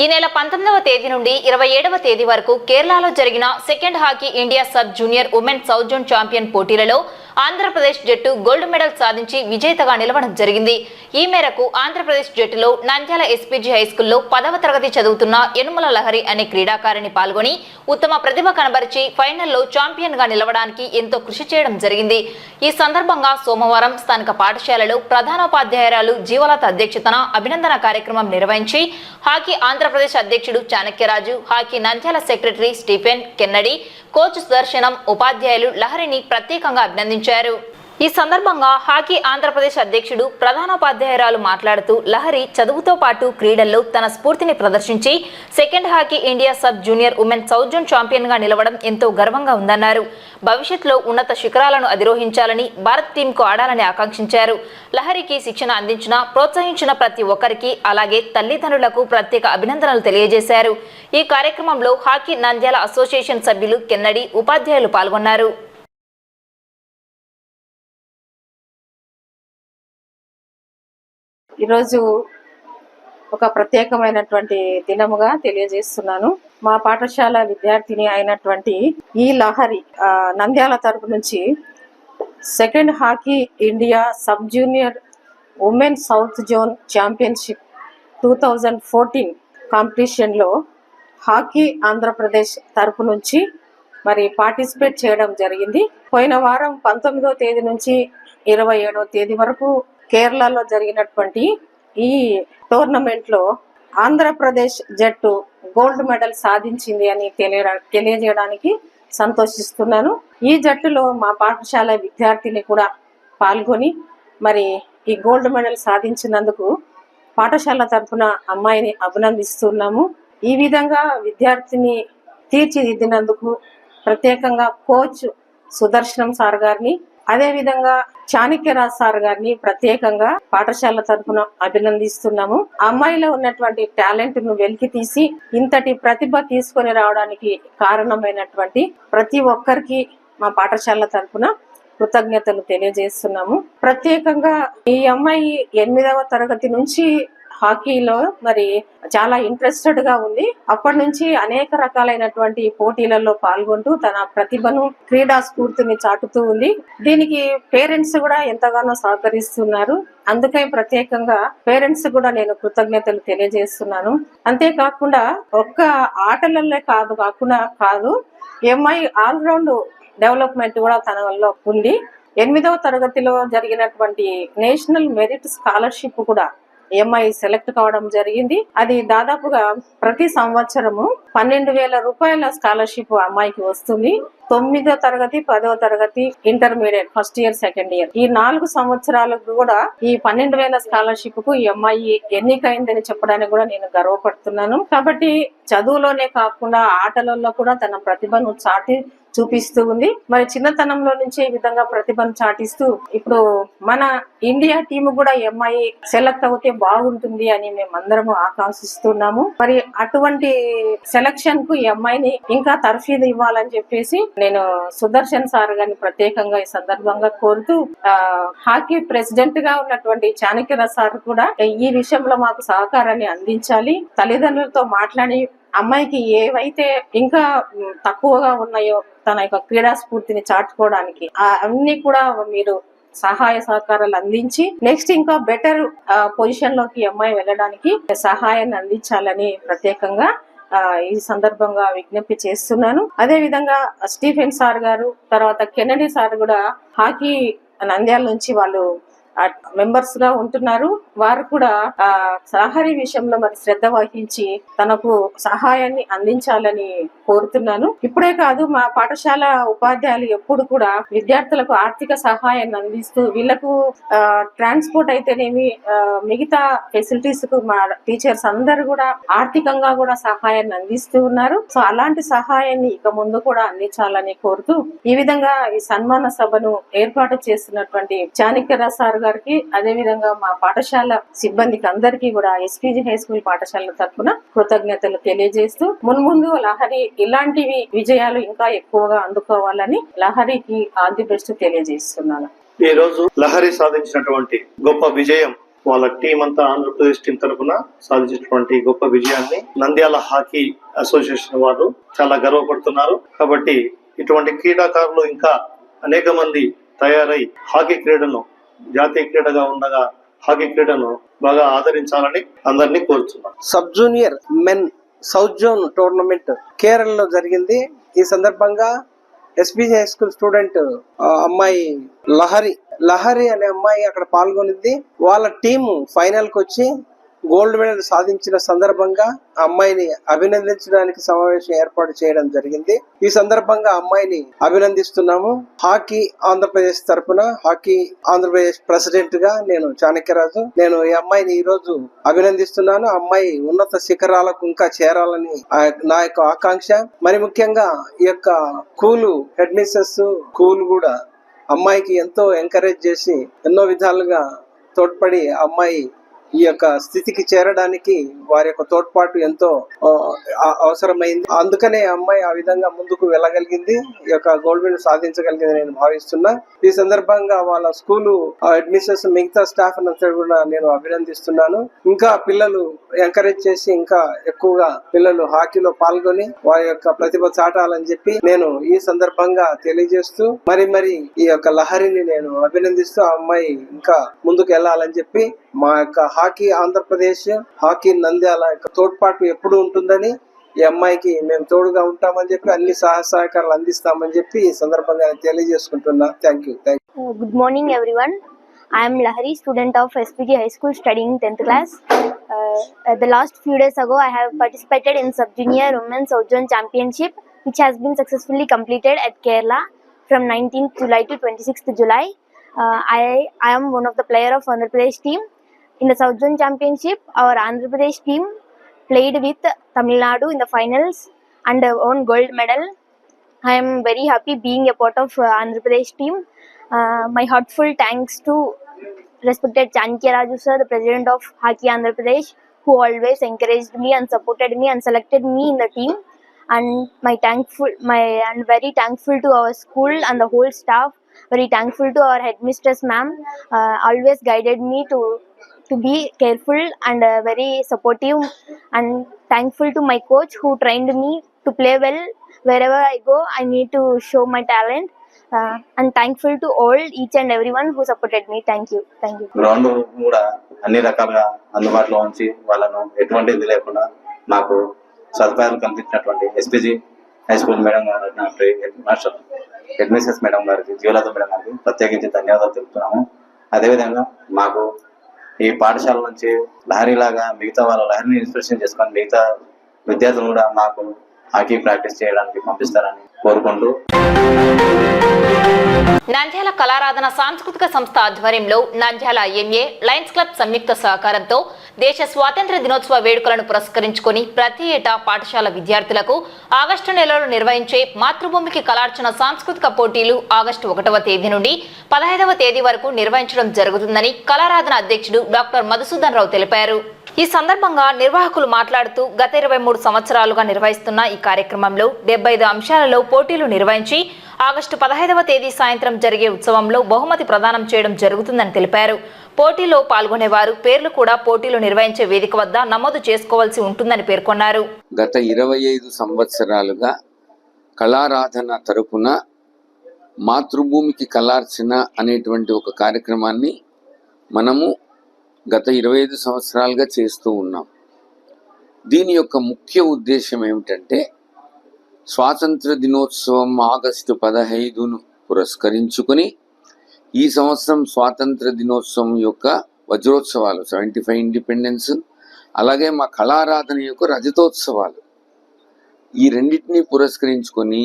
ఈ నెల 19వ తేదీ నుండి 27వ తేదీ వరకు కేరళలో జరిగిన second hockey India sub junior women south zone champion పోటీలలో ఆంధ్రప్రదేశ్ జట్టు గోల్డ్ మెడల్ సాధించి విజేతగా నిలవడం జరిగింది. ఈ మేరకు ఆంధ్రప్రదేశ్ జట్టులో నంద్యాల ఎస్పీజీ హైస్కూల్లో 10వ తరగతి చదువుతున్న యనుమల లహరి అనే క్రీడాకారిణి పాల్గొని ఉత్తమ ప్రతిభ కనబరిచి ఫైనల్లో ఛాంపియన్ గా నిలవడానికి ఎంతో కృషి చేయడం జరిగింది. ఈ సందర్భంగా సోమవారం స్థానిక పాఠశాలలో ప్రధానోపాధ్యాయురాలు జీవలత అధ్యక్షతన అభినందన కార్యక్రమం నిర్వహించి హాకీ ఆంధ్రప్రదేశ్ అధ్యక్షుడు Chanakyaraju, hockey Nandyal secretary Stephen Kennedy, coach Sudarshanam, ఉపాధ్యాయులు లహరిని ప్రత్యేకంగా అభినందించారు. ఈ సందర్భంగా హాకీ ఆంధ్రప్రదేశ్ అధ్యక్షుడు ప్రధానోపాధ్యాయురాలు మాట్లాడుతూ లహరి చదువుతో పాటు క్రీడల్లో తన స్ఫూర్తిని ప్రదర్శించి second hockey India sub junior women south zone champion గా నిలవడం ఎంతో గర్వంగా ఉందన్నారు. భవిష్యత్తులో ఉన్నత శిఖరాలను అధిరోహించాలని, భారత్ టీంకు ఆడాలని ఆకాంక్షించారు. లహరికి శిక్షణ అందించిన, ప్రోత్సహించిన ప్రతి ఒక్కరికి అలాగే తల్లిదండ్రులకు ప్రత్యేక అభినందనలు తెలియజేశారు. ఈ కార్యక్రమంలో హాకీ నంద్యాల అసోసియేషన్ సభ్యులు కెన్నడి, ఉపాధ్యాయులు పాల్గొన్నారు. ఈరోజు ఒక ప్రత్యేకమైనటువంటి దినముగా తెలియజేస్తున్నాను. మా పాఠశాల విద్యార్థిని అయినటువంటి ఈ లహరి నంద్యాల తరపు నుంచి second hockey India sub junior women south zone championship 2014 కాంపిటీషన్లో హాకీ ఆంధ్రప్రదేశ్ తరపు నుంచి మరి పార్టిసిపేట్ చేయడం జరిగింది. పోయిన వారం 19వ తేదీ నుంచి 27వ తేదీ వరకు కేరళలో జరిగినటువంటి ఈ టోర్నమెంట్ లో ఆంధ్రప్రదేశ్ జట్టు గోల్డ్ మెడల్ సాధించింది అని తెలియజేయడానికి సంతోషిస్తున్నాను. ఈ జట్టులో మా పాఠశాల విద్యార్థిని కూడా పాల్గొని మరి ఈ గోల్డ్ మెడల్ సాధించినందుకు పాఠశాల తరఫున అమ్మాయిని అభినందిస్తున్నాము. ఈ విధంగా విద్యార్థిని తీర్చిదిద్దినందుకు ప్రత్యేకంగా కోచ్ సుదర్శనం సార్ గారిని, అదే విధంగా చాణక్యరాజ్ సార్ గారిని ప్రత్యేకంగా పాఠశాల తరఫున అభినందిస్తున్నాము. అమ్మాయిలో ఉన్నటువంటి టాలెంట్ ను వెలికి తీసి ఇంతటి ప్రతిభ తీసుకొని రావడానికి కారణమైనటువంటి ప్రతి ఒక్కరికి మా పాఠశాల తరఫున కృతజ్ఞతలు తెలియజేస్తున్నాము. ప్రత్యేకంగా ఈ అమ్మాయి 8వ తరగతి నుంచి హాకీలో మరి చాలా ఇంట్రెస్టెడ్ గా ఉంది. అప్పటి నుంచి అనేక రకాలైనటువంటి పోటీలలో పాల్గొంటూ తన ప్రతిభను, క్రీడా స్ఫూర్తిని చాటుతూ ఉంది. దీనికి పేరెంట్స్ కూడా ఎంతగానో సహకరిస్తున్నారు. అందుకే ప్రత్యేకంగా పేరెంట్స్ కూడా నేను కృతజ్ఞతలు తెలియజేస్తున్నాను. అంతేకాకుండా ఒక్క ఆటలలో కాదు ఎంఐ ఆల్రౌండ్ డెవలప్మెంట్ కూడా తన వల్ల ఉంది. 8వ తరగతిలో జరిగినటువంటి నేషనల్ మెరిట్ స్కాలర్షిప్ కూడా ఎంఐ సెలెక్ట్ కావడం జరిగింది. అది దాదాపుగా ప్రతి సంవత్సరము 12,000 రూపాయల స్కాలర్షిప్ అమ్మాయికి వస్తుంది. 9వ తరగతి, 10వ తరగతి, intermediate first year, second year ఈ 4 సంవత్సరాలకు కూడా ఈ 12,000 స్కాలర్షిప్ కు ఈ అమ్మాయి ఎన్నికైందని చెప్పడానికి కూడా నేను గర్వపడుతున్నాను. కాబట్టి చదువులోనే కాకుండా ఆటలలో కూడా తన ప్రతిభను చాటి చూపిస్తూ ఉంది. మరి చిన్నతనంలో నుంచి ఈ విధంగా ప్రతిభను చాటిస్తూ ఇప్పుడు మన ఇండియా టీం కూడా ఎంఐ సెలెక్ట్ అవుతే బాగుంటుంది అని మేమందరము ఆకాంక్షిస్తున్నాము. మరి అటువంటి సెలక్షన్ కు ఎంఐని ఇంకా తర్ఫీదు ఇవ్వాలని చెప్పేసి నేను సుదర్శన్ సార్ గారిని ప్రత్యేకంగా ఈ సందర్భంగా కోరుతూ హాకీ ప్రెసిడెంట్ గా ఉన్నటువంటి చాణక్యరాజ్ సార్ కూడా ఈ విషయంలో మాకు సహకారాన్ని అందించాలి. తల్లిదండ్రులతో మాట్లాడి అమ్మాయికి ఏవైతే ఇంకా తక్కువగా ఉన్నాయో తన యొక్క క్రీడా స్ఫూర్తిని చాటుకోవడానికి అన్ని కూడా మీరు సహాయ సహకారాలు అందించి నెక్స్ట్ ఇంకా బెటర్ పొజిషన్ లోకి అమ్మాయి వెళ్ళడానికి సహాయాన్ని అందించాలని ప్రత్యేకంగా ఈ సందర్భంగా విజ్ఞప్తి చేస్తున్నాను. అదే విధంగా స్టీఫెన్ సార్ గారు, తర్వాత కెన్నడీ సార్ కూడా హాకీ నంద్యాల నుంచి వాళ్ళు మెంబర్స్ గా ఉంటున్నారు. వారు కూడా సహకారి విషయంలో మరి శ్రద్ధ వహించి తనకు సహాయాన్ని అందించాలని కోరుతున్నాను. ఇప్పుడే కాదు, మా పాఠశాల ఉపాధ్యాయులు ఎప్పుడు కూడా విద్యార్థులకు ఆర్థిక సహాయాన్ని అందిస్తూ వీళ్లకు ట్రాన్స్పోర్ట్ అయితేనేమి మిగతా ఫెసిలిటీస్ కు మా టీచర్స్ అందరూ కూడా ఆర్థికంగా కూడా సహాయాన్ని అందిస్తూ ఉన్నారు. సో అలాంటి సహాయాన్ని ఇక ముందు కూడా అందించాలని కోరుతూ ఈ విధంగా ఈ సన్మాన సభను ఏర్పాటు చేస్తున్నటువంటి చాణక్యరాజ్ సార్ గారికి, అదేవిధంగా మా పాఠశాల సిబ్బందికి అందరికీ కూడా ఎస్పీజీ హై స్కూల్ పాఠశాల తరఫున కృతజ్ఞతలు తెలియజేస్తూ మున్ముందు లహరి ఇలాంటివి విజయాలు ఇంకా ఎక్కువగా అందుకోవాలని లహరికి ఆల్ ది బెస్ట్ తెలియజేస్తున్నాను. ఈ రోజు లహరి సాధించినటువంటి గొప్ప విజయం, వాళ్ళ టీం అంతా ఆంధ్రప్రదేశ్ టీం తరఫున సాధించినటువంటి గొప్ప విజయాన్ని నంద్యాల హాకీ అసోసియేషన్ వారు చాలా గర్వపడుతున్నారు. కాబట్టి ఇటువంటి క్రీడాకారులు ఇంకా అనేక మంది తయారై హాకీ క్రీడను జాతీయ క్రీడగా ఉండగా హాకీ క్రీడను బాగా ఆదరించాలని అందరినీ కోరుతున్నాను. Sub junior men south zone tournament కేరళలో జరిగింది. ఈ సందర్భంగా ఎస్పీజీ హై స్కూల్ స్టూడెంట్ అమ్మాయి లహరి అనే అమ్మాయి అక్కడ పాల్గొనింది. వాళ్ళ టీము ఫైనల్ కి వచ్చి గోల్డ్ మెడల్ సాధించిన సందర్భంగా అమ్మాయిని అభినందించడానికి సమావేశం ఏర్పాటు చేయడం జరిగింది. ఈ సందర్భంగా అమ్మాయిని అభినందిస్తున్నాము. హాకీ ఆంధ్రప్రదేశ్ తరఫున హాకీ ఆంధ్రప్రదేశ్ ప్రెసిడెంట్ గా నేను చాణక్యరాజు, నేను ఈ అమ్మాయిని ఈ రోజు అభినందిస్తున్నాను. అమ్మాయి ఉన్నత శిఖరాలకు ఇంకా చేరాలని నా యొక్క ఆకాంక్ష. మరి ముఖ్యంగా ఈ యొక్క స్కూల్ హెడ్ మిస్సెస్ స్కూల్ కూడా అమ్మాయికి ఎంతో ఎంకరేజ్ చేసి ఎన్నో విధాలుగా తోడ్పడి అమ్మాయి ఈ యొక్క స్థితికి చేరడానికి వారి యొక్క తోడ్పాటు ఎంతో అవసరమైంది. అందుకనే అమ్మాయి ఆ విధంగా ముందుకు వెళ్ళగలిగింది, ఈ యొక్క గోల్డ్ మెడల్ సాధించగలిగింది నేను భావిస్తున్నా. ఈ సందర్భంగా వాళ్ళ స్కూలు అడ్మిషన్స్ మిగతా స్టాఫ్ అంతా కూడా నేను అభినందిస్తున్నాను. ఇంకా పిల్లలు ఎంకరేజ్ చేసి ఇంకా ఎక్కువగా పిల్లలు హాకీలో పాల్గొని వారి యొక్క ప్రతిభ చాటాలని చెప్పి నేను ఈ సందర్భంగా తెలియజేస్తూ మరి ఈ యొక్క లహరిని నేను అభినందిస్తూ ఆ అమ్మాయి ఇంకా ముందుకు వెళ్ళాలని చెప్పి మా యొక్క హాకీ ఆంధ్రప్రదేశ్, హాకీ నంద్యాల యొక్క తోడ్పాటు ఎప్పుడు ఉంటుందని, ఈ అమ్మాయికి మేము తోడుగా ఉంటామని చెప్పి అన్ని సహకారాలు అందిస్తామని చెప్పి ఈ సందర్భంగా తెలియజేసుకుంటున్నా. Thank you. Good morning everyone. I am Lahari, student of SPG High School studying 10th class. The last few days ago I have participated in Sub-Junior Women's South Zone Championship which has been successfully completed at Kerala from 19th July to 26th July. I am one of the player of Andhra Pradesh team. In the South Zone Championship, our Andhra Pradesh team played with Tamil Nadu in the finals and won gold medal. I am very happy being a part of Andhra Pradesh team. My heartfelt thanks to respected Chanakya Raju sir, the president of Hockey Andhra Pradesh, who always encouraged me and supported me and selected me in the team. And very thankful to our school and the whole staff. Very thankful to our headmistress ma'am, always guided me to be careful and very supportive, and thankful to my coach who trained me to play well. Wherever I go, I need to show my talent, and thankful to all each and everyone who supported me. Thank you. Ground కూడా అన్ని రకాలుగా అందుబాటులో ఉంచి వాళ్ళను ఎటువంటి ఇది లేకుండా మాకు సదుపాయాలు కల్పించినటువంటి ఎస్పీజీ హై స్కూల్ మేడం గారు, హెడ్ మిస్సెస్ మేడం గారికి, జీవలత మేడం గారికి ప్రత్యేకించి ధన్యవాదాలు తెలుపుతున్నాము. అదేవిధంగా మాకు ఈ పాఠశాల నుంచి లహరిలాగా మిగతా వాళ్ళ లహరిని ఇన్స్పిరేషన్ చేసుకొని మిగతా విద్యార్థులు కూడా మాకు హాకీ ప్రాక్టీస్ చేయడానికి పంపిస్తారని కోరుకుంటూ, నంద్యాల కళారాధన సాంస్కృతిక సంస్థ ఆధ్వర్యంలో నంద్యాల ఎంఏ లయన్స్ క్లబ్ సంయుక్త సహకారంతో దేశ స్వాతంత్ర్య దినోత్సవ వేడుకలను పురస్కరించుకొని ప్రతి ఏటా పాఠశాల విద్యార్థులకు ఆగస్టు నెలలో నిర్వహించే మాతృభూమికి కళార్చన సాంస్కృతిక పోటీలు ఆగస్టు 1వ తేదీ నుండి 15వ తేదీ వరకు నిర్వహించడం జరుగుతుందని కళారాధన అధ్యక్షుడు డాక్టర్ మధుసూదన్ రావు తెలిపారు. ఈ సందర్భంగా నిర్వాహకులు మాట్లాడుతూ గత 23 సంవత్సరాలుగా నిర్వహిస్తున్న ఈ కార్యక్రమంలో 75 అంశాలలో పోటీలు నిర్వహించి ఆగస్టు 15వ తేదీ సాయంత్రం జరిగే ఉత్సవంలో బహుమతి ప్రదానం చేయడం జరుగుతుందని తెలిపారు. పోటీలో పాల్గొనేవారు పేర్లు కూడా పోటీలు నిర్వహించే వేదిక వద్ద నమోదు చేసుకోవాల్సి ఉంటుందని పేర్కొన్నారు. గత 25 సంవత్సరాలుగా కళారాధన తరపున మాతృభూమికి కళార్చన అనేటువంటి ఒక కార్యక్రమాన్ని మనము గత 25 సంవత్సరాలుగా చేస్తూ ఉన్నాం. దీని యొక్క ముఖ్య ఉద్దేశం ఏమిటంటే స్వాతంత్ర దినోత్సవం ఆగస్టు 15ను పురస్కరించుకొని ఈ సంవత్సరం స్వాతంత్ర దినోత్సవం యొక్క వజ్రోత్సవాలు 75 ఇండిపెండెన్స్, అలాగే మా కళారాధన యొక్క రజతోత్సవాలు, ఈ రెండింటినీ పురస్కరించుకొని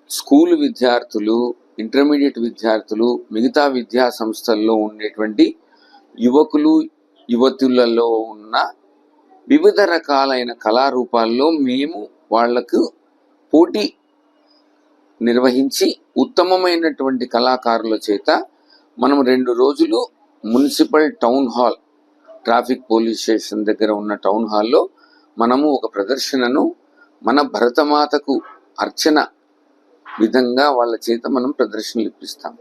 స్కూల్ విద్యార్థులు, ఇంటర్మీడియట్ విద్యార్థులు, మిగతా విద్యా సంస్థల్లో ఉండేటువంటి యువకులు యువతులలో ఉన్న వివిధ రకాలైన కళారూపాల్లో మేము వాళ్లకు పోటీ నిర్వహించి ఉత్తమమైనటువంటి కళాకారుల చేత మనం 2 రోజులు municipal town hall, traffic police station దగ్గర ఉన్న టౌన్ హాల్లో మనము ఒక ప్రదర్శనను మన భరతమాతకు అర్చన విధంగా వాళ్ళ చేత మనం ప్రదర్శనలు ఇప్పిస్తాం.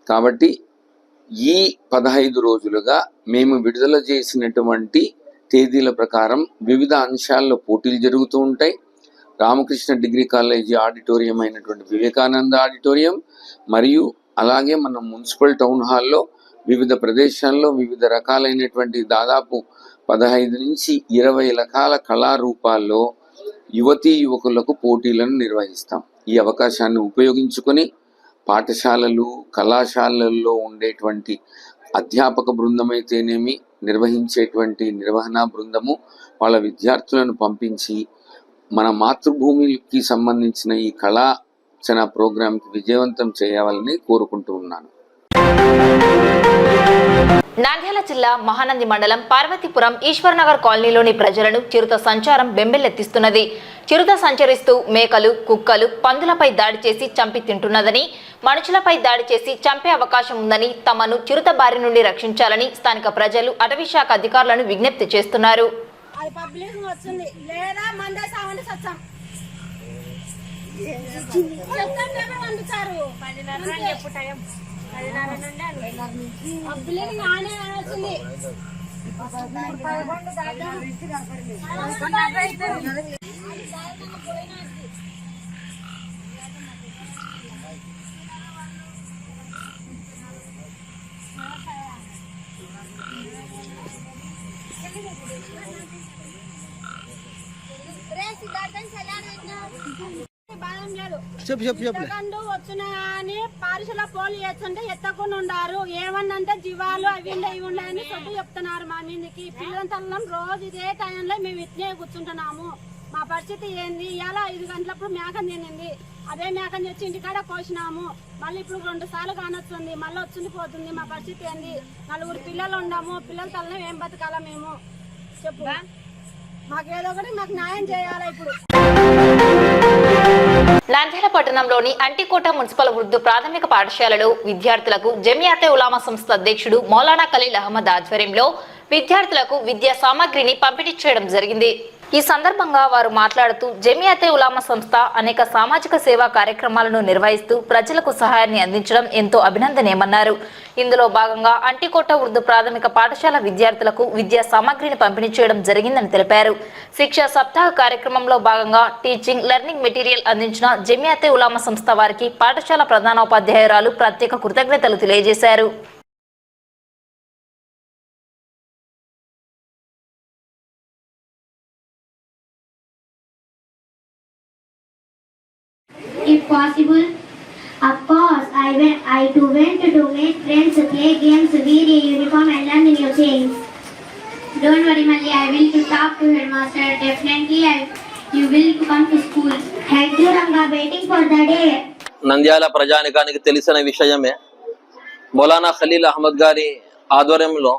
కాబట్టి ఈ 15 రోజులుగా మేము విడుదల చేసినటువంటి తేదీల ప్రకారం వివిధ అంశాల్లో పోటీలు జరుగుతూ ఉంటాయి. రామకృష్ణ డిగ్రీ కాలేజీ ఆడిటోరియం అయినటువంటి వివేకానంద ఆడిటోరియం మరియు అలాగే మన మున్సిపల్ టౌన్ హాల్లో వివిధ ప్రదేశాల్లో వివిధ రకాలైనటువంటి దాదాపు 15 నుంచి 20 రకాల కళారూపాల్లో యువతీ యువకులకు పోటీలను నిర్వహిస్తాం. ఈ అవకాశాన్ని ఉపయోగించుకొని పాఠశాలలు, కళాశాలల్లో ఉండేటువంటి అధ్యాపక బృందం అయితేనేమి, నిర్వహించేటువంటి నిర్వహణా బృందము వాళ్ళ విద్యార్థులను పంపించి మన మాతృభూమికి సంబంధించిన ఈ కళాచన ప్రోగ్రాంకి విజయవంతం చేయాలని కోరుకుంటూ ఉన్నాను. నంద్యాల జిల్లా మహానంది మండలం పార్వతీపురం ఈశ్వర్నగర్ కాలనీలోని ప్రజలను చిరుత సంచారం బెంబెలెత్తిస్తున్నది. చిరుత సంచరిస్తూ మేకలు, కుక్కలు, పందులపై దాడి చేసి చంపి తింటున్నదని, మనుషులపై దాడి చేసి చంపే అవకాశం ఉందని, తమను చిరుత బారి నుండి రక్షించాలని స్థానిక ప్రజలు అటవీ శాఖ అధికారులను విజ్ఞప్తి చేస్తున్నారు. వచ్చిన అని పారిశుల పోలు చేస్తుంటే ఎత్తకుండా ఉండారు. ఏమన్నంటే జీవాలు అవి ఇవి ఉన్నాయని సొట్టు చెప్తున్నారు. మా మీదకి పిల్లలంతా రోజు ఇదే టైంలో మేము ఇట్నే కూర్చుంటున్నాము. మా పరిస్థితి ఏంది? ఇలా 5 గంటలప్పుడు మేకని తినింది. అదే మేకని తెచ్చి ఇంటికాడ కోసినాము. మళ్ళీ ఇప్పుడు 2 సార్లు కానొస్తుంది. మళ్ళీ వచ్చింది పోతుంది. మా పరిస్థితి ఏంది? 4 పిల్లలు ఉన్నాము. పిల్లల తల్లని ఏం బతకాలా మేము? చెప్పు, మాకేదో ఒకటి మాకు న్యాయం చేయాలా ఇప్పుడు. నంద్యాల పట్టణంలోని అంటికోట మున్సిపల్ ఉర్దూ ప్రాథమిక పాఠశాలలో విద్యార్థులకు జమియాతే ఉలామా సంస్థ అధ్యక్షుడు మౌలానా ఖలీల్ అహ్మద్ ఆధ్వర్యంలో విద్యార్థులకు విద్యా సామాగ్రిని పంపిణీ చేయడం జరిగింది. ఈ సందర్భంగా వారు మాట్లాడుతూ జమియాతే ఉలామా సంస్థ అనేక సామాజిక సేవా కార్యక్రమాలను నిర్వహిస్తూ ప్రజలకు సహాయాన్ని అందించడం ఎంతో అభినందనీయమన్నారు. ఇందులో భాగంగా అంటికోట ఉర్దూ ప్రాథమిక పాఠశాల విద్యార్థులకు విద్యా సామాగ్రిని పంపిణీ చేయడం జరిగిందని తెలిపారు. శిక్షా సప్తాహ కార్యక్రమంలో భాగంగా టీచింగ్ లెర్నింగ్ మెటీరియల్ అందించిన జమియాతే ఉలామా సంస్థ వారికి పాఠశాల ప్రధానోపాధ్యాయురాలు ప్రత్యేక కృతజ్ఞతలు తెలియజేశారు. If possible, of course, I too went to make friends, play games, wear a uniform and learn new things. Don't worry, Malli, I will to talk to headmaster. Definitely, you will come to school. Thank you, Ranga. Waiting for the day. Nandyal ప్రజానికానికి తెలిసిన విషయమే. మౌలానా ఖలీల్ అహ్మద్ గారి ఆధ్వర్యంలో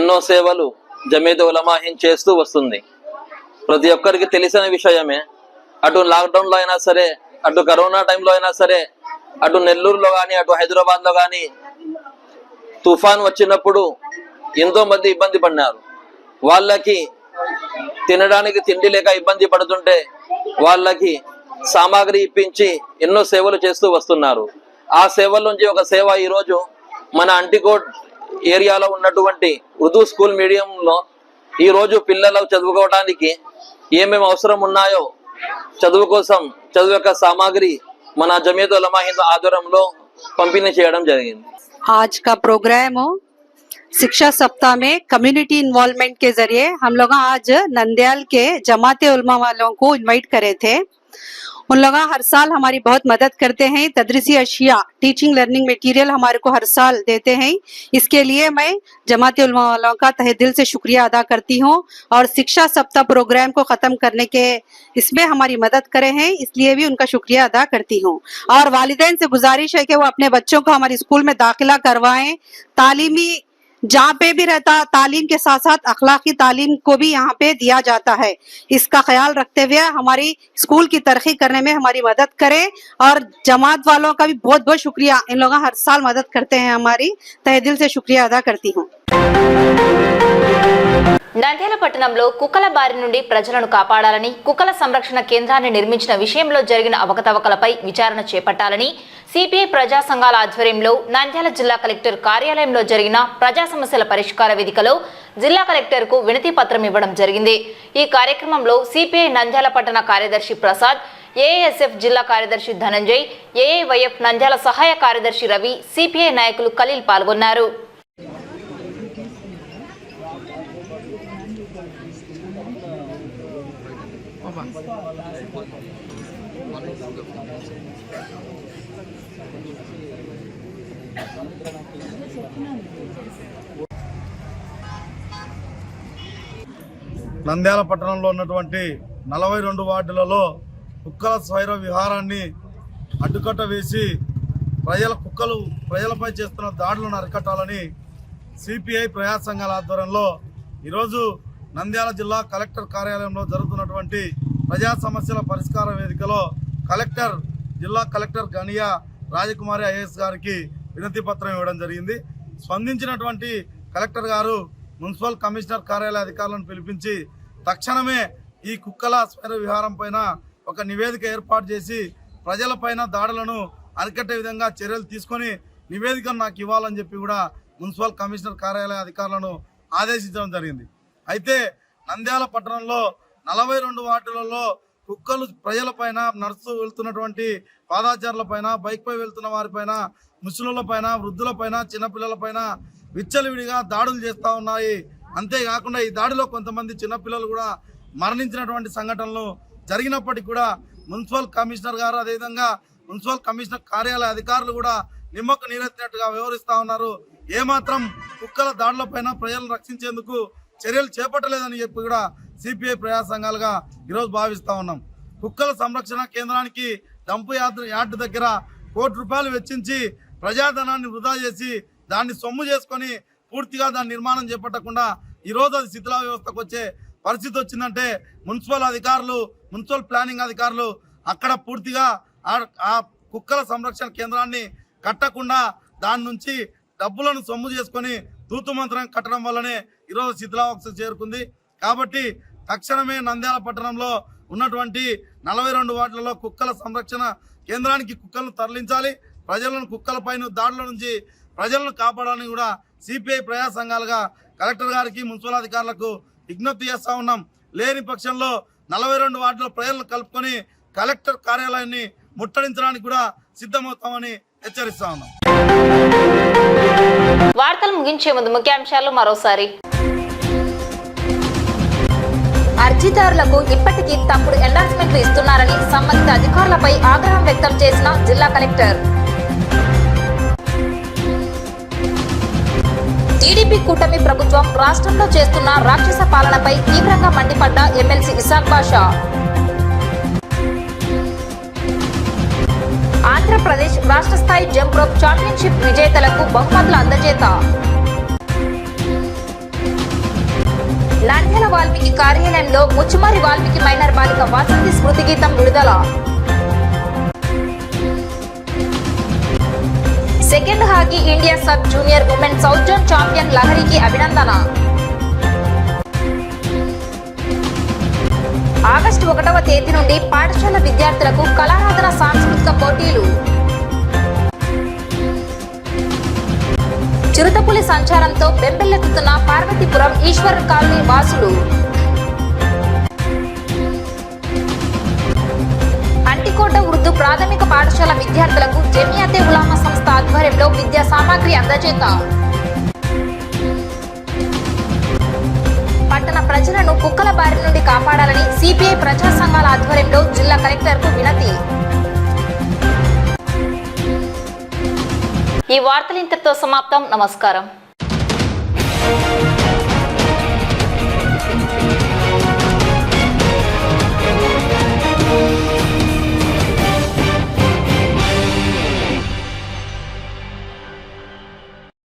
ఎన్నో సేవలు జమీయత్ ఉలమా హింద్ చేస్తూ వస్తుంది. ప్రతి ఒక్కరికి తెలిసిన విషయమే. అటు లాక్డౌన్లో అయినా సరే, అటు కరోనా టైంలో అయినా సరే, అటు నెల్లూరులో కానీ, అటు హైదరాబాద్లో కానీ తుఫాన్ వచ్చినప్పుడు ఎంతో మంది ఇబ్బంది పడినారు. వాళ్ళకి తినడానికి తిండి లేక ఇబ్బంది పడుతుంటే వాళ్ళకి సామాగ్రి ఇప్పించి ఎన్నో సేవలు చేస్తూ వస్తున్నారు. ఆ సేవల నుంచి ఒక సేవ ఈరోజు మన అంటికోట్ ఏరియాలో ఉన్నటువంటి ఉర్దూ స్కూల్ మీడియంలో ఈరోజు పిల్లలు చదువుకోవడానికి ఏమేమి అవసరం ఉన్నాయో చదువు కోసం చదువు యొక్క సామాగ్రి మన జమియత్ ఉలమా హింద్ ఆధ్వర్యంలో పంపిణీ చేయడం జరిగింది. आज का प्रोग्राम शिक्षा सप्ताह में कम्युनिटी इन्वॉल्वमेंट के जरिए हम लोग आज नंद्याल के जमाते उलमा वालों को इनवाइट करे थे. उन लोग हर साल हमारी बहुत मदद करते हैं. तदरीसी अशिया, टीचिंग लर्निंग मटेरियल हमारे को हर साल देते हैं. इसके लिए मैं जमाते उलमा वालों का तहे दिल से शुक्रिया अदा करती हूँ. और शिक्षा सप्ताह प्रोग्राम को खत्म करने के इसमें हमारी मदद करे हैं, इसलिए भी उनका शुक्रिया अदा करती हूँ. और वालिदैन से गुजारिश है कि वो अपने बच्चों को हमारे स्कूल में दाखिला करवाएं. तालीमी जहाँ पे भी रहता तालीम के साथ साथ अखलाकी तालीम को भी यहाँ पे दिया जाता है। इसका ख्याल रखते हुए हमारी स्कूल की तरक्की करने में हमारी मदद करें और जमात वालों का भी बहुत बहुत शुक्रिया। इन लोग हर साल मदद करते हैं, हमारी तहे दिल से शुक्रिया अदा करती हूँ। నంద్యాల పట్టణంలో కుక్కల బారి నుండి ప్రజలను కాపాడాలని కుక్కల సంరక్షణ కేంద్రాన్ని నిర్మించిన విషయంలో జరిగిన అవకతవకలపై విచారణ చేపట్టాలని సిపిఐ ప్రజా సంఘాల ఆధ్వర్యంలో నంద్యాల జిల్లా కలెక్టర్ కార్యాలయంలో జరిగిన ప్రజా సమస్యల పరిష్కార వేదికలో జిల్లా కలెక్టర్కు వినతి పత్రం ఇవ్వడం జరిగింది। ఈ కార్యక్రమంలో సిపిఐ నంద్యాల పట్టణ కార్యదర్శి ప్రసాద్, ఏఏఎస్ఎఫ్ జిల్లా కార్యదర్శి ధనంజయ్, ఏఐవైఎఫ్ నంద్యాల సహాయ కార్యదర్శి రవి, సిపిఐ నాయకులు ఖలీల్ పాల్గొన్నారు। నంద్యాల పట్టణంలో ఉన్నటువంటి 42 వార్డులలో కుక్కల స్వైర విహారాన్ని అడ్డుకట్ట వేసి ప్రజలపై చేస్తున్న దాడులను అరికట్టాలని సిపిఐ ప్రజా సంఘాల ఆధ్వర్యంలో ఈరోజు నంద్యాల జిల్లా కలెక్టర్ కార్యాలయంలో జరుగుతున్నటువంటి ప్రజా సమస్యల పరిష్కార వేదికలో జిల్లా కలెక్టర్ గనియా రాజకుమారి ఐఏఎస్ గారికి వినతి పత్రం ఇవ్వడం జరిగింది। స్పందించినటువంటి కలెక్టర్ గారు మున్సిపల్ కమిషనర్ కార్యాలయ అధికారులను పిలిపించి తక్షణమే ఈ కుక్కల స్వైర విహారం పైన ఒక నివేదిక ఏర్పాటు చేసి ప్రజలపైన దాడులను అరికట్టే విధంగా చర్యలు తీసుకొని నివేదికను నాకు ఇవ్వాలని చెప్పి కూడా మున్సిపల్ కమిషనర్ కార్యాలయ అధికారులను ఆదేశించడం జరిగింది। అయితే నంద్యాల పట్టణంలో 42 వార్డులలో కుక్కలు ప్రజలపైన నడుస్తూ వెళ్తున్నటువంటి పాదాచారులపైన, బైక్పై వెళ్తున్న వారిపైన, ముసలులపైన, వృద్ధులపైన, చిన్నపిల్లలపైన విచ్చలవిడిగా దాడులు చేస్తూ ఉన్నాయి। అంతేకాకుండా ఈ దాడిలో కొంతమంది చిన్నపిల్లలు కూడా మరణించినటువంటి సంఘటనలు జరిగినప్పటికీ కూడా మున్సిపల్ కమిషనర్ గారు అదేవిధంగా మున్సిపల్ కమిషనర్ కార్యాలయ అధికారులు కూడా నిమ్మకు నీరెత్తినట్టుగా వ్యవహరిస్తూ ఉన్నారు। ఏమాత్రం కుక్కల దాడులపైన ప్రజలను రక్షించేందుకు చర్యలు చేపట్టలేదని చెప్పి కూడా సిపిఐ ప్రజా సంఘాలుగా ఈరోజు భావిస్తూ ఉన్నాం। కుక్కల సంరక్షణ కేంద్రానికి డంపు యార్డు దగ్గర ₹1 కోటి వెచ్చించి ప్రజాధనాన్ని వృధా చేసి దాన్ని సొమ్ము చేసుకొని పూర్తిగా దాని నిర్మాణం చేపట్టకుండా ఈరోజు అది శిథిల వ్యవస్థకు వచ్చే పరిస్థితి వచ్చిందంటే మున్సిపల్ ప్లానింగ్ అధికారులు అక్కడ పూర్తిగా ఆ కుక్కల సంరక్షణ కేంద్రాన్ని కట్టకుండా దాని నుంచి డబ్బులను సొమ్ము చేసుకొని తూతుమంత్రం కట్టడం వల్లనే ఈరోజు శిథిలావస్థకు చేరుకుంది। కాబట్టి తక్షణమే నంద్యాల పట్టణంలో ఉన్నటువంటి 42 వార్డులలో కుక్కల సంరక్షణ కేంద్రానికి కుక్కలను తరలించాలి। ప్రజలను కుక్కలపైన దాడుల నుంచి ప్రజలను కాపాడాలని కూడా సిపిఐ ప్రజా సంఘాలుగా కలెక్టర్ గారికి, మున్సిపల్ అధికారులకు విజ్ఞప్తి చేస్తూ ఉన్నాం। లేని పక్షంలో 42 వార్డుల ప్రజలను కలుపుకొని కలెక్టర్ కార్యాలయాన్ని ముట్టడించడానికి కూడా సిద్ధమవుతామని హెచ్చరిస్తా ఉన్నాం। వార్తలు ముగించే ముందు ముఖ్యాంశాలు మరోసారి। అర్జీదారులకు ఇప్పటికీ తప్పుడు ఎండార్స్మెంట్లు ఇస్తున్నారని సంబంధిత అధికారులపై ఆగ్రహం వ్యక్తం చేసిన జిల్లా కలెక్టర్। టీడీపీ కూటమి ప్రభుత్వం రాష్ట్రంలో చేస్తున్న రాక్షస పాలనపై తీవ్రంగా మండిపడ్డ ఎమ్మెల్సీ ఇసాక్ బాషా। ఆంధ్రప్రదేశ్ రాష్ట్ర స్థాయి జంప్ రోప్ ఛాంపియన్షిప్ విజేతలకు బహుమతుల అందజేత। నంద్యాల వాల్మీకి కార్యాలయంలో ముచ్చుమారి వాల్మీకి మైనర్ బాలిక వాసంతి స్మృతి గీతం విడుదల। Second hockey India sub junior women south zone champion లహరికి అభినందన। ఆగస్టు 1వ తేదీ నుండి పాఠశాల విద్యార్థులకు కళారాధన సాంస్కృతిక పోటీలు। చిరుతపులి సంచారంతో బెంబెల్లెత్తుతున్న పార్వతీపురం ఈశ్వర్ కాలనీ వాసులు। అంటికోట ఉర్దూ ప్రాథమిక పాఠశాల విద్యార్థులకు జమియాతే ఉలామా సంస్థ ఆధ్వర్యంలో విద్యా సామాగ్రి అందజేత। పట్టణ ప్రజలను కుక్కల బారి నుండి కాపాడాలని సిపిఐ ప్రజా సంఘాల ఆధ్వర్యంలో జిల్లా కలెక్టర్కు వినతి। ఈ వార్తలు ఇంతటితో సమాప్తం। నమస్కారం।